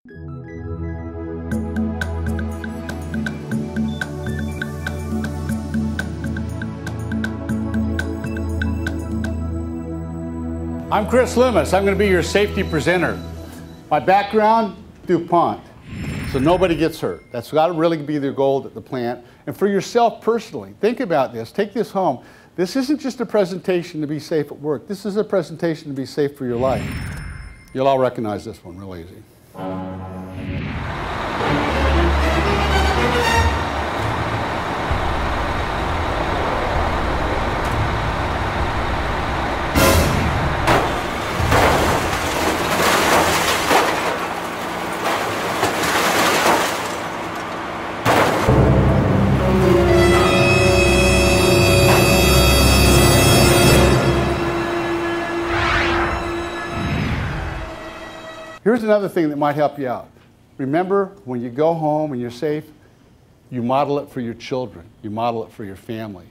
I'm Chris Loomis. I'm going to be your safety presenter. My background, DuPont. So nobody gets hurt. That's got to really be their goal at the plant. And for yourself personally, think about this. Take this home. This isn't just a presentation to be safe at work. This is a presentation to be safe for your life. You'll all recognize this one real easy. Here's another thing that might help you out. Remember, when you go home and you're safe, you model it for your children. You model it for your family.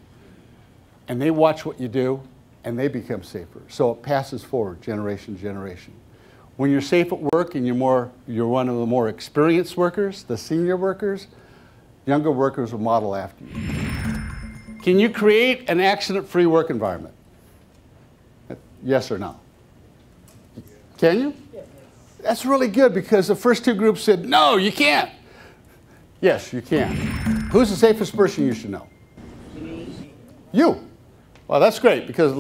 And they watch what you do, and they become safer. So it passes forward generation to generation. When you're safe at work and you're one of the more experienced workers, the senior workers, younger workers will model after you. Can you create an accident-free work environment? Yes or no? Can you? That's really good because the first two groups said, no, you can't. Yes, you can. Who's the safest person you should know? You. Well, that's great because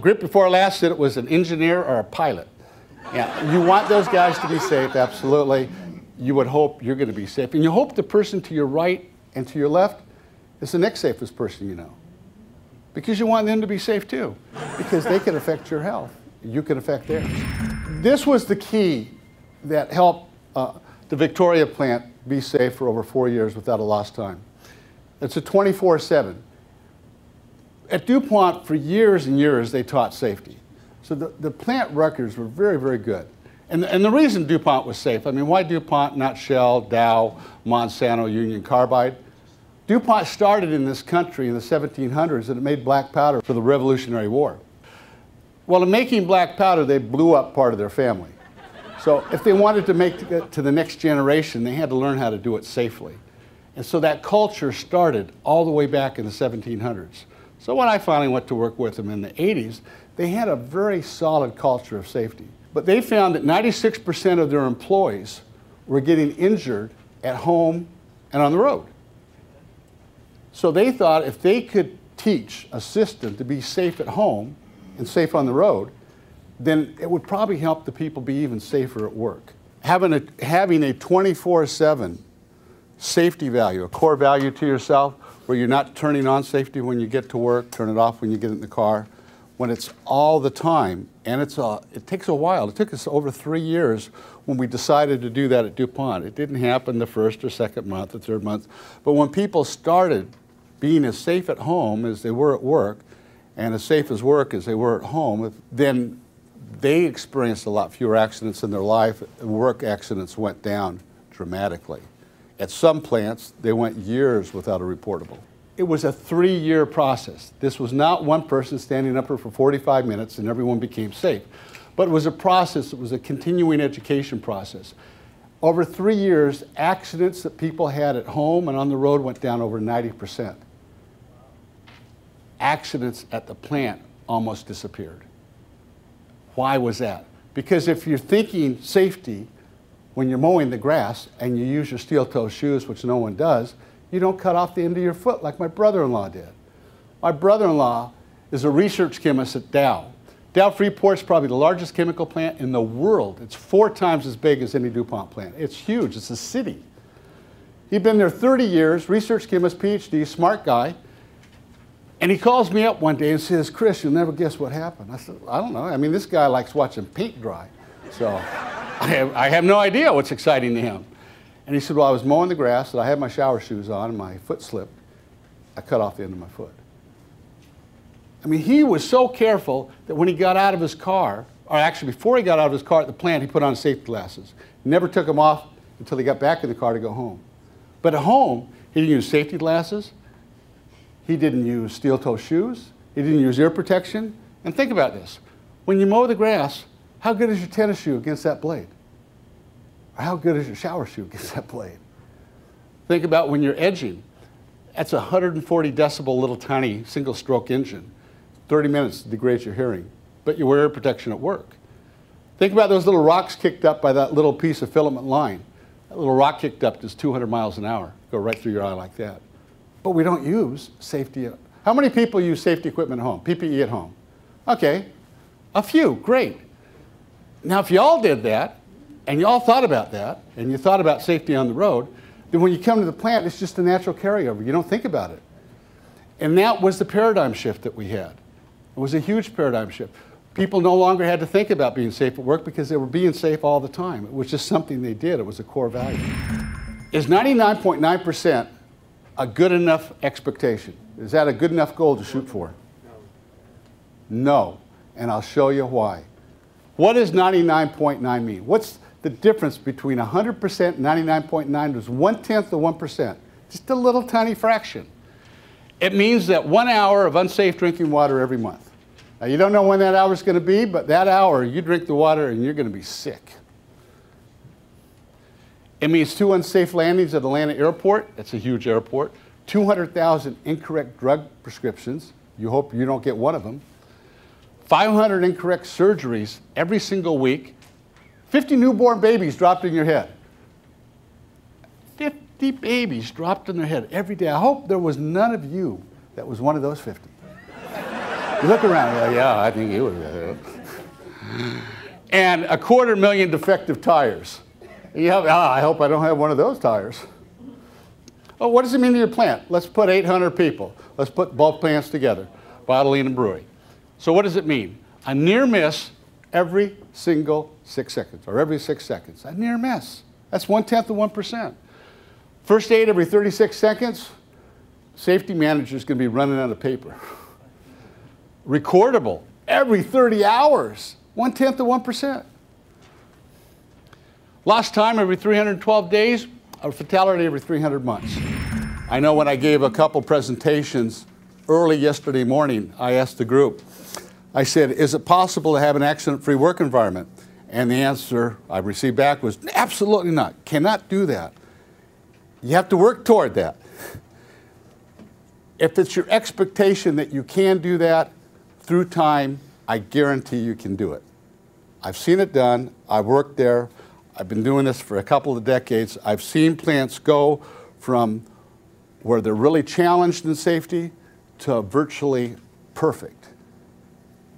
group before last said it was an engineer or a pilot. Yeah, you want those guys to be safe, absolutely. You would hope you're going to be safe. And you hope the person to your right and to your left is the next safest person you know. Because you want them to be safe too. Because they can affect your health. You can affect theirs. This was the key that helped the Victoria plant be safe for over 4 years without a lost time. It's a 24/7. At DuPont, for years and years, they taught safety. So the plant records were very, very good. And the reason DuPont was safe, I mean, why DuPont, not Shell, Dow, Monsanto, Union Carbide? DuPont started in this country in the 1700s and it made black powder for the Revolutionary War. Well, in making black powder, they blew up part of their family. So if they wanted to make it to the next generation, they had to learn how to do it safely. And so that culture started all the way back in the 1700s. So when I finally went to work with them in the 80s, they had a very solid culture of safety. But they found that 96% of their employees were getting injured at home and on the road. So they thought if they could teach a system to be safe at home and safe on the road, then it would probably help the people be even safer at work. Having a 24/7 safety value, a core value to yourself, where you're not turning on safety when you get to work, turn it off when you get in the car, when it's all the time, and it takes a while. It took us over 3 years when we decided to do that at DuPont. It didn't happen the first or second month or third month, but when people started being as safe at home as they were at work, and as safe as work as they were at home, then they experienced a lot fewer accidents in their life. Work accidents went down dramatically. At some plants, they went years without a reportable. It was a 3-year process. This was not one person standing up for 45 minutes and everyone became safe. But it was a process, it was a continuing education process. Over 3 years, accidents that people had at home and on the road went down over 90%. Accidents at the plant almost disappeared. Why was that? Because if you're thinking safety when you're mowing the grass and you use your steel-toe shoes, which no one does, you don't cut off the end of your foot like my brother-in-law did. My brother-in-law is a research chemist at Dow. Dow Freeport's probably the largest chemical plant in the world. It's 4 times as big as any DuPont plant. It's huge. It's a city. He'd been there 30 years, research chemist, PhD, smart guy. And he calls me up one day and says, Chris, you'll never guess what happened. I said, I don't know. I mean, this guy likes watching paint dry. So I have no idea what's exciting to him. And he said, well, I was mowing the grass, and I had my shower shoes on, and my foot slipped. I cut off the end of my foot. I mean, he was so careful that when he got out of his car, or actually before he got out of his car at the plant, he put on safety glasses. Never took them off until he got back in the car to go home. But at home, he didn't use safety glasses. He didn't use steel-toe shoes. He didn't use ear protection. And think about this. When you mow the grass, how good is your tennis shoe against that blade? or how good is your shower shoe against that blade? Think about when you're edging. That's a 140 decibel little tiny single stroke engine. 30 minutes degrades your hearing, but you wear ear protection at work. Think about those little rocks kicked up by that little piece of filament line. That little rock kicked up is 200 miles an hour, go right through your eye like that. But we don't use safety. How many people use safety equipment at home, PPE at home? Okay, a few, great. Now if you all did that, and you all thought about that, and you thought about safety on the road, then when you come to the plant, it's just a natural carryover. You don't think about it. And that was the paradigm shift that we had. It was a huge paradigm shift. People no longer had to think about being safe at work because they were being safe all the time. It was just something they did. It was a core value. Is 99.9% a good enough expectation? Is that a good enough goal to shoot for? No. And I'll show you why. What does 99.9 mean? What's the difference between 100% and 99.9? Is 1/10 of 1%. Just a little tiny fraction. It means that 1 hour of unsafe drinking water every month. Now, you don't know when that hour is going to be, but that hour, you drink the water and you're going to be sick. It means 2 unsafe landings at Atlanta Airport. That's a huge airport. 200,000 incorrect drug prescriptions. You hope you don't get one of them. 500 incorrect surgeries every single week. 50 newborn babies dropped in your head. 50 babies dropped in their head every day. I hope there was none of you that was one of those 50. You look around, you're like, yeah, I think you were. And 250,000 defective tires. You have, I hope I don't have one of those tires. Oh, what does it mean to your plant? Let's put 800 people. Let's put both plants together, bottling and brewing. So what does it mean? A near miss every single 6 seconds, or every 6 seconds. A near miss. That's 1/10 of 1%. First aid every 36 seconds. Safety manager's going to be running out of paper. Recordable every 30 hours. 1/10 of 1%. Lost time every 312 days. A fatality every 300 months. I know when I gave a couple presentations early yesterday morning, I asked the group, I said, is it possible to have an accident-free work environment? And the answer I received back was, absolutely not. Cannot do that. You have to work toward that. If it's your expectation that you can do that through time, I guarantee you can do it. I've seen it done. I've worked there. I've been doing this for a couple of decades. I've seen plants go from where they're really challenged in safety to virtually perfect.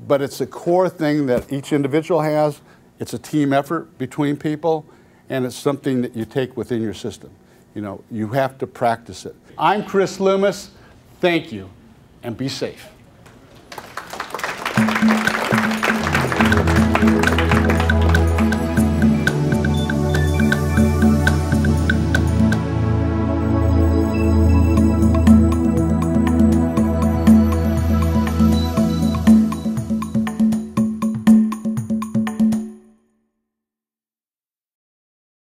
But it's a core thing that each individual has. It's a team effort between people, and it's something that you take within your system. You know, you have to practice it. I'm Chris Loomis. Thank you, and be safe.